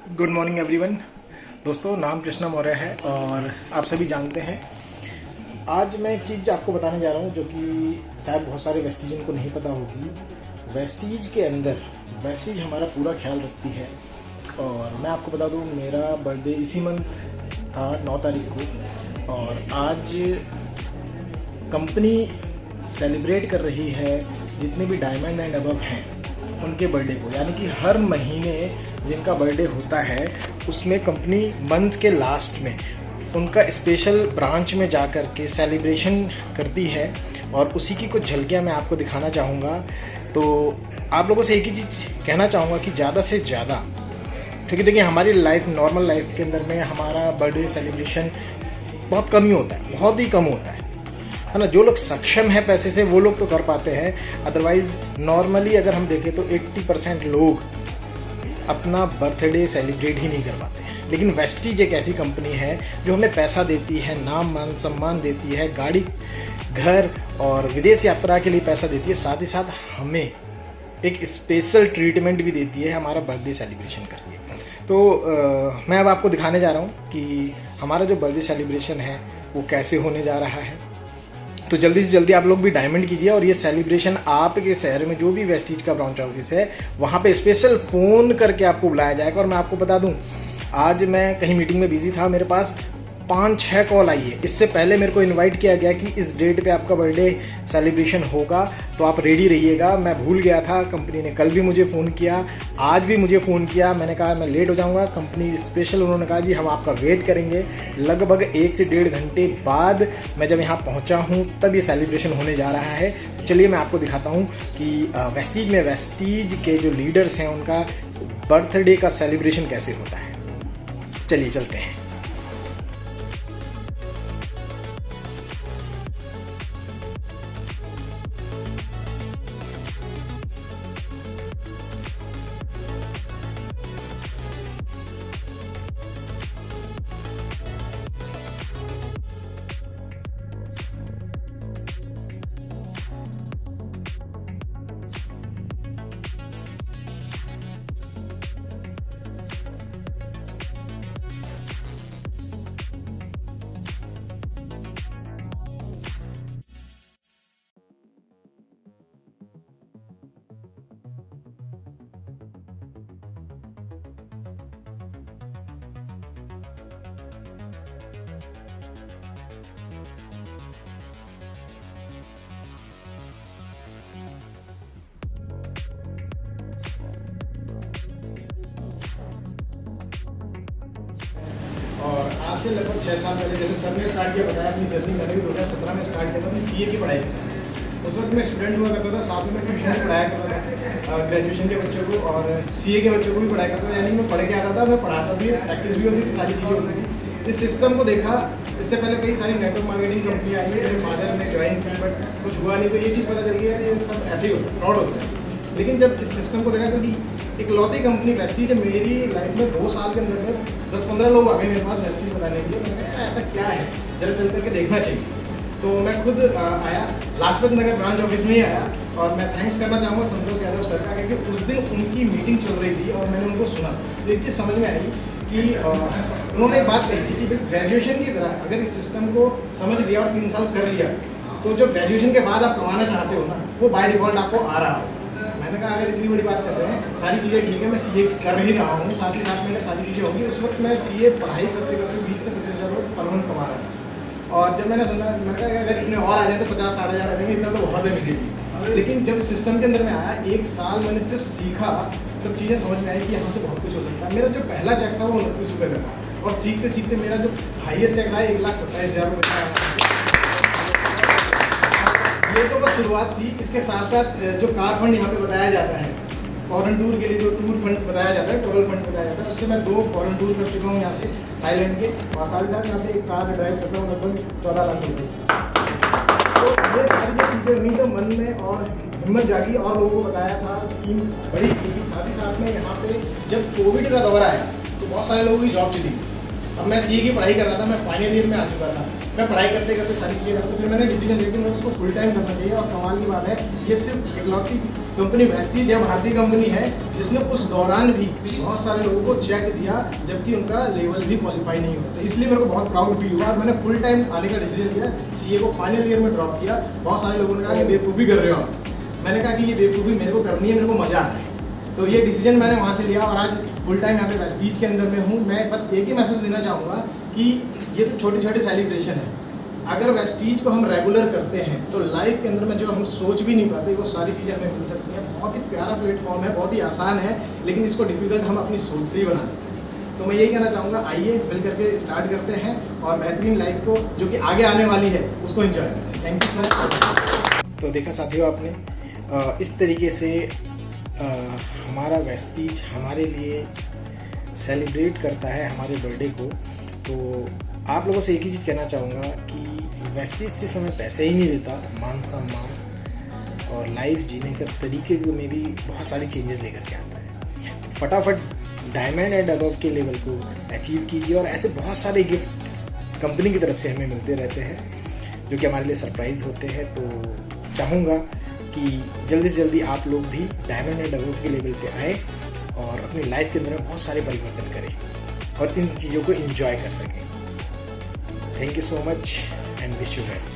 Good morning everyone. दोस्तों, नाम कृष्णा मौर्य है और आप सभी जानते हैं आज मैं एक चीज़ आपको बताने जा रहा हूँ जो कि शायद बहुत सारे वेस्टीजन को नहीं पता होगी। वेस्टीज के अंदर वेस्टीज हमारा पूरा ख्याल रखती है और मैं आपको बता दूँ, मेरा बर्थडे इसी मंथ था 9 तारीख को और आज कंपनी सेलिब्रेट कर रही है जितने भी डायमंड एंड अबव हैं उनके बर्थडे को, यानी कि हर महीने जिनका बर्थडे होता है उसमें कंपनी मंथ के लास्ट में उनका स्पेशल ब्रांच में जा कर के सेलिब्रेशन करती है और उसी की कुछ झलकियाँ मैं आपको दिखाना चाहूँगा। तो आप लोगों से एक ही चीज़ कहना चाहूँगा कि ज़्यादा से ज़्यादा, क्योंकि देखिए हमारी लाइफ, नॉर्मल लाइफ के अंदर में हमारा बर्थडे सेलिब्रेशन बहुत कम ही होता है, बहुत ही कम होता है ना। जो लोग सक्षम है पैसे से वो लोग तो कर पाते हैं, अदरवाइज नॉर्मली अगर हम देखें तो 80% लोग अपना बर्थडे सेलिब्रेट ही नहीं कर पाते हैं। लेकिन वेस्टीज एक ऐसी कंपनी है जो हमें पैसा देती है, नाम मान सम्मान देती है, गाड़ी, घर और विदेश यात्रा के लिए पैसा देती है, साथ ही साथ हमें एक स्पेशल ट्रीटमेंट भी देती है हमारा बर्थडे सेलिब्रेशन करके। तो मैं अब आपको दिखाने जा रहा हूँ कि हमारा जो बर्थडे सेलिब्रेशन है वो कैसे होने जा रहा है। तो जल्दी से जल्दी आप लोग भी डायमंड कीजिए और ये सेलिब्रेशन आपके शहर में जो भी वेस्टीज का ब्रांच ऑफिस है वहाँ पे स्पेशल फ़ोन करके आपको बुलाया जाएगा। और मैं आपको बता दूँ, आज मैं कहीं मीटिंग में बिजी था, मेरे पास 5-6 कॉल आई है। इससे पहले मेरे को इनवाइट किया गया कि इस डेट पे आपका बर्थडे सेलिब्रेशन होगा तो आप रेडी रहिएगा। मैं भूल गया था, कंपनी ने कल भी मुझे फ़ोन किया, आज भी मुझे फ़ोन किया। मैंने कहा मैं लेट हो जाऊंगा, कंपनी स्पेशल उन्होंने कहा जी हम आपका वेट करेंगे। लगभग 1 से 1.5 घंटे बाद मैं जब यहाँ पहुँचा हूँ तब ये सेलिब्रेशन होने जा रहा है। तो चलिए मैं आपको दिखाता हूँ कि वेस्टीज में वेस्टीज के जो लीडर्स हैं उनका बर्थडे का सेलिब्रेशन कैसे होता है। चलिए चलते हैं। और आज से लगभग 6 साल पहले जैसे सर ने स्टार्ट किया, बताया अपनी जर्नी मैंने भी 2017 में स्टार्ट किया था अपनी सीए की पढ़ाई के साथ। उस वक्त मैं स्टूडेंट हुआ करता था, साथ में मैं ट्यूशन भी पढ़ाया करता था ग्रेजुएशन के बच्चों को और सीए के बच्चों को भी पढ़ाया करता था। यानी मैं पढ़ के आता था, मैं पढ़ाता भी, प्रैक्टिस भी होती थी, सारी चीज़ें होती थी। इस सिस्टम को देखा, इससे पहले कई सारी नेटवर्क मार्केटिंग कंपनियाँ आई, मेरे फादर ने ज्वाइन की, बट कुछ हुआ नहीं। तो ये चीज़ पता चल गई यार ये सब ऐसे ही होता है, फ्रॉड होता है। लेकिन जब इस सिस्टम को देखा, क्योंकि इकलौती कंपनी वेस्टीज है, मेरी लाइफ में 2 साल के अंदर 10-15 लोग आ गए मेरे पास वेस्टीज बताने के लिए। मैंने कहा ऐसा क्या है, जरा चल करके देखना चाहिए। तो मैं खुद आया, लाजपत नगर ब्रांच ऑफिस में ही आया और मैं थैंक्स करना चाहूँगा संतोष यादव सर का, क्योंकि उस दिन उनकी मीटिंग चल रही थी और मैंने उनको सुना तो एक चीज़ समझ में आई कि उन्होंने एक बात कही थी कि ग्रेजुएशन की तरह अगर इस सिस्टम को समझ लिया और 3 साल कर लिया तो जो ग्रेजुएशन के बाद आप कमाना चाहते हो ना वो बाय डिफॉल्ट आपको आ रहा हो। मैंने कहा अगर इतनी बड़ी बात कर रहे हैं, सारी चीज़ें ठीक है, मैं सीए कर ही रहा हूँ, साथ ही साथ में अगर सारी चीज़ें होंगी। उस वक्त मैं सीए पढ़ाई करते करते 20 से 25 हज़ार रुपये पर मंथ कमा रहा था। और जब मैंने सुना, मैंने कहा अगर इतने और आ जाए तो 50-60 हज़ार आ जाएंगे, इतना तो बहुत है मेरे। लेकिन जब सिस्टम के अंदर में आया, 1 साल मैंने सिर्फ सीखा, तब चीज़ें समझ में आई कि यहाँ से बहुत कुछ हो सकता है। मेरा जो पहला चेक था वो 29 रुपये का था और सीखते सीखते मेरा जो हाईएस्ट चेक रहा है 1,27,000 रुपये। ये तो बस शुरुआत थी। इसके साथ साथ जो कार फंड यहाँ पे बताया जाता है, फॉरेन टूर के लिए जो टूर फंड बताया जाता है, ट्रैवल फंड बताया जाता है, उससे मैं 2 फॉरेन टूर कर चुका हूँ यहाँ से थाईलैंड के, और साथ ही साथ यहाँ पे एक कार ड्राइव करता हूँ लगभग 14 लाख रुपये। तो ये सारी जो चीज़ें हुई तो मन में और हिम्मत जागी और लोगों को बताया था, टीम बड़ी थी। साथ ही साथ में यहाँ पे जब कोविड का दौर आया तो बहुत सारे लोगों की जॉब चली। अब मैं सीए की पढ़ाई कर रहा था, मैं फाइनल ईयर में आ चुका था, मैं पढ़ाई करते करते सारी चीज़ें करता, फिर मैंने डिसीजन लिया कि मैं उसको फुल टाइम करना चाहिए। और कमाल की बात है, ये सिर्फ इकलौती कंपनी वेस्टीज है भारतीय कंपनी है, जिसने उस दौरान भी बहुत सारे लोगों को चेक दिया जबकि उनका लेवल भी क्वालिफाई नहीं हुआ। तो इसलिए मेरे को बहुत प्राउड फील हुआ और मैंने फुल टाइम आने का डिसीजन लिया। सीए को फाइनल ईयर में ड्रॉप किया। बहुत सारे लोगों ने कहा कि बेवकूफ़ी कर रहे हो आप, मैंने कहा कि ये बेवकूफ़ी मेरे को करनी है, मेरे को मज़ा आ रहा है। तो ये डिसीजन मैंने वहाँ से लिया और आज फुल टाइम यहाँ पे वेस्टीज के अंदर में हूँ। मैं बस एक ही मैसेज देना चाहूँगा कि ये तो छोटे छोटे सेलिब्रेशन है, अगर वेस्टीज को हम रेगुलर करते हैं तो लाइफ के अंदर में जो हम सोच भी नहीं पाते वो सारी चीज़ें हमें मिल सकती हैं। बहुत ही प्यारा प्लेटफॉर्म है, बहुत ही आसान है, लेकिन इसको डिफिकल्ट हम अपनी सोच से ही बनाते हैं। तो मैं यही कहना चाहूँगा, आइए मिल करके स्टार्ट करते हैं और बेहतरीन लाइफ को जो कि आगे आने वाली है उसको एंजॉय करते हैं। Thank you so much. तो देखा साथियों आपने, इस तरीके से हमारा वेस्टीज हमारे लिए सेलिब्रेट करता है हमारे बर्थडे को। तो आप लोगों से एक ही चीज़ कहना चाहूँगा कि वेस्टीज सिर्फ हमें पैसे ही नहीं देता, मान सम्मान और लाइफ जीने के तरीके में भी बहुत सारी चेंजेस लेकर के आता है। तो फटाफट डायमंड एंड अबव के लेवल को अचीव कीजिए और ऐसे बहुत सारे गिफ्ट कंपनी की तरफ से हमें मिलते रहते हैं जो कि हमारे लिए सरप्राइज़ होते हैं। तो चाहूँगा कि जल्दी से जल्दी आप लोग भी डायमंड एंड अबव के लेवल पे आएँ और अपनी लाइफ के अंदर बहुत सारे परिवर्तन करें और इन चीज़ों को एंजॉय कर सकें। Thank you so much and wish you well.